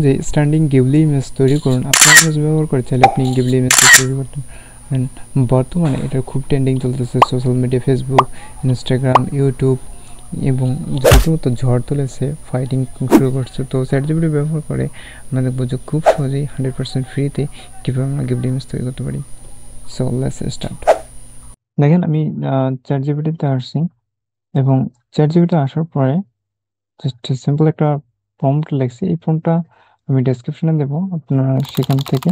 যে standing Ghibli image তৈরি করুন। আপনার ইমেজ ব্যবহার করে চাইলে আপনি গিবলি ইমেজ তৈরি করতে পারেন। বর্তমানে এটা খুব ট্রেন্ডিং চলতেছে social media, Facebook, Instagram, YouTube এবং রীতিমতো ঝড় তুলেছে, ফাইটিং শুরু করছে। তো চ্যাটজিপিটি ব্যবহার করে আমরা দেখবো যে খুব সহজেই 100% ফ্রিতে কীভাবে আমরা গিবলি ইমেজ তৈরি করতে পারি। So let's start. দেখেন আমি চ্যাটজিপিটিতে আসছি এবং চ্যাটজিপিটি আসার পরে জাস্ট সিম্পল একটা প্রম্পট লিখছি। এই প্রম্পটটা আমি ডেসক্রিপশনে দেবো, আপনারা সেখান থেকে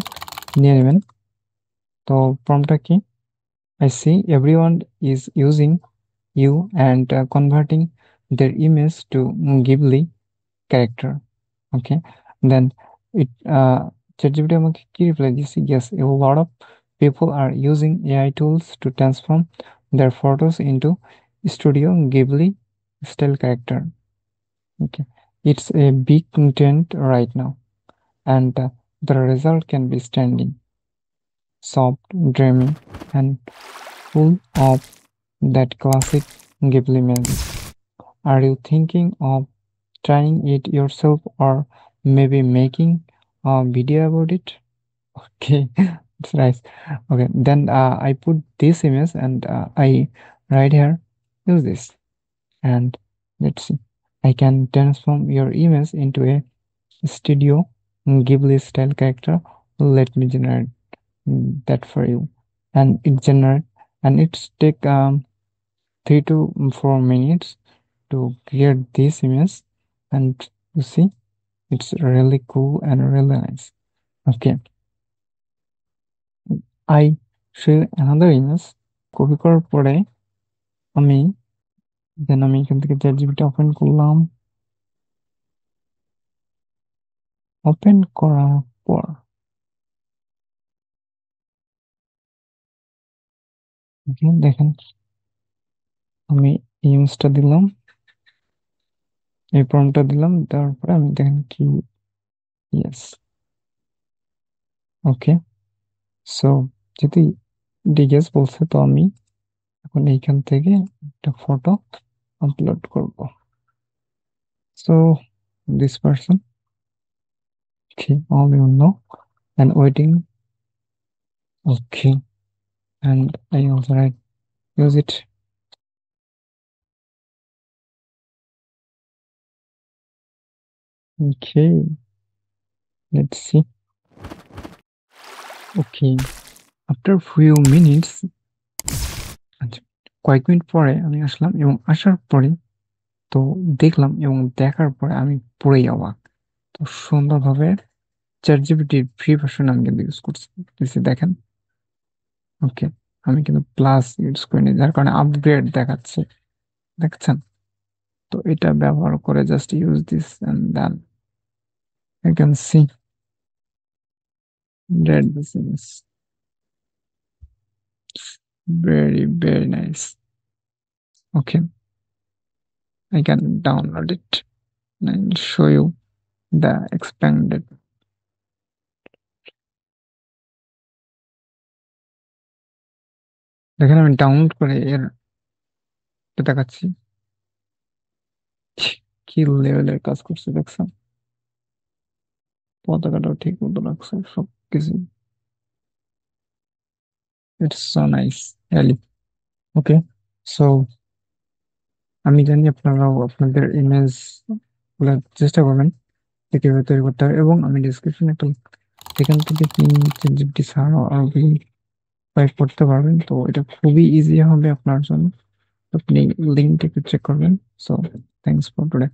নিয়ে নেবেন। তো প্রম্পটটা কি? I see everyone is using you and converting their image to Ghibli character. Okay, then it ChatGPT আমাকে কি রিপ্লাই দিয়েছে? Yes, a lot of people are using AI tools to transform their photos into Studio Ghibli style character. Okay, it's a big trend right now, and the result can be stunning, soft, dreamy, and full of that classic Ghibli magic. Are you thinking of trying it yourself or maybe making a video about it? Okay, it's nice. Okay, then I put this image and I write here, use this, and let's see. I can transform your image into a Studio Ghibli style character. Let me generate that for you, and it generate, and it's take 3 to 4 minutes to create this image, and you see it's really cool and really nice. Okay, I show you another image. Copy করার পরে আমি এখান থেকে ChatGPT open করলাম। Open করার পর দেখেন আমি ইমেজটা দিলাম, এই প্রম্পটটা দিলাম, তারপরে আমি দেখেন কি, ইয়েস, ওকে। সো যদি ডিগেস বলছে, তো আমি এখন এইখান থেকে একটা ফটো আপলোড করব। So this person, okay, all you know, and waiting, okay, and I also write use it. Okay, let's see. Okay, after few minutes, আচ্ছা কয়েক মিনিট পরে আমি আসলাম এবং আসার পরে তো দেখলাম এবং দেখার পরে আমি পুরোই অবাক। তো সুন্দরভাবে চ্যাটজিপিটির ফ্রি ভার্সন আমি কিন্তু ইউজ করছি, দেখেন। ওকে, আমি কিন্তু প্লাস ইউজ করিনি, যার কারণে আপগ্রেড দেখাচ্ছে, দেখছেন? তো এটা ব্যবহার করে just use this and then I can see that this is very nice. Okay, I can download it and show you the expanded. দেখেন আমি ডাউনলোড করে এর দেখাচ্ছি কি লেভেলের কাজ করছে, দেখছেন? পতাকাটাও ঠিক মতো রাখছে, সবকিছু। It's so nice really. Okay, so আমি জানি আপনারাও আপনাদের ইমেজ গুলো চেষ্টা করবেন যে কিভাবে তৈরি করতে হবে, এবং আমি ডিসক্রিপশনে একটা এখান থেকে চ্যাটজিপিটি ছাড়াও আরো টাইপ করতে পারবেন। তো এটা খুবই ইজি হবে আপনার জন্য, আপনি লিঙ্কটা একটু চেক করবেন। So thanks for today.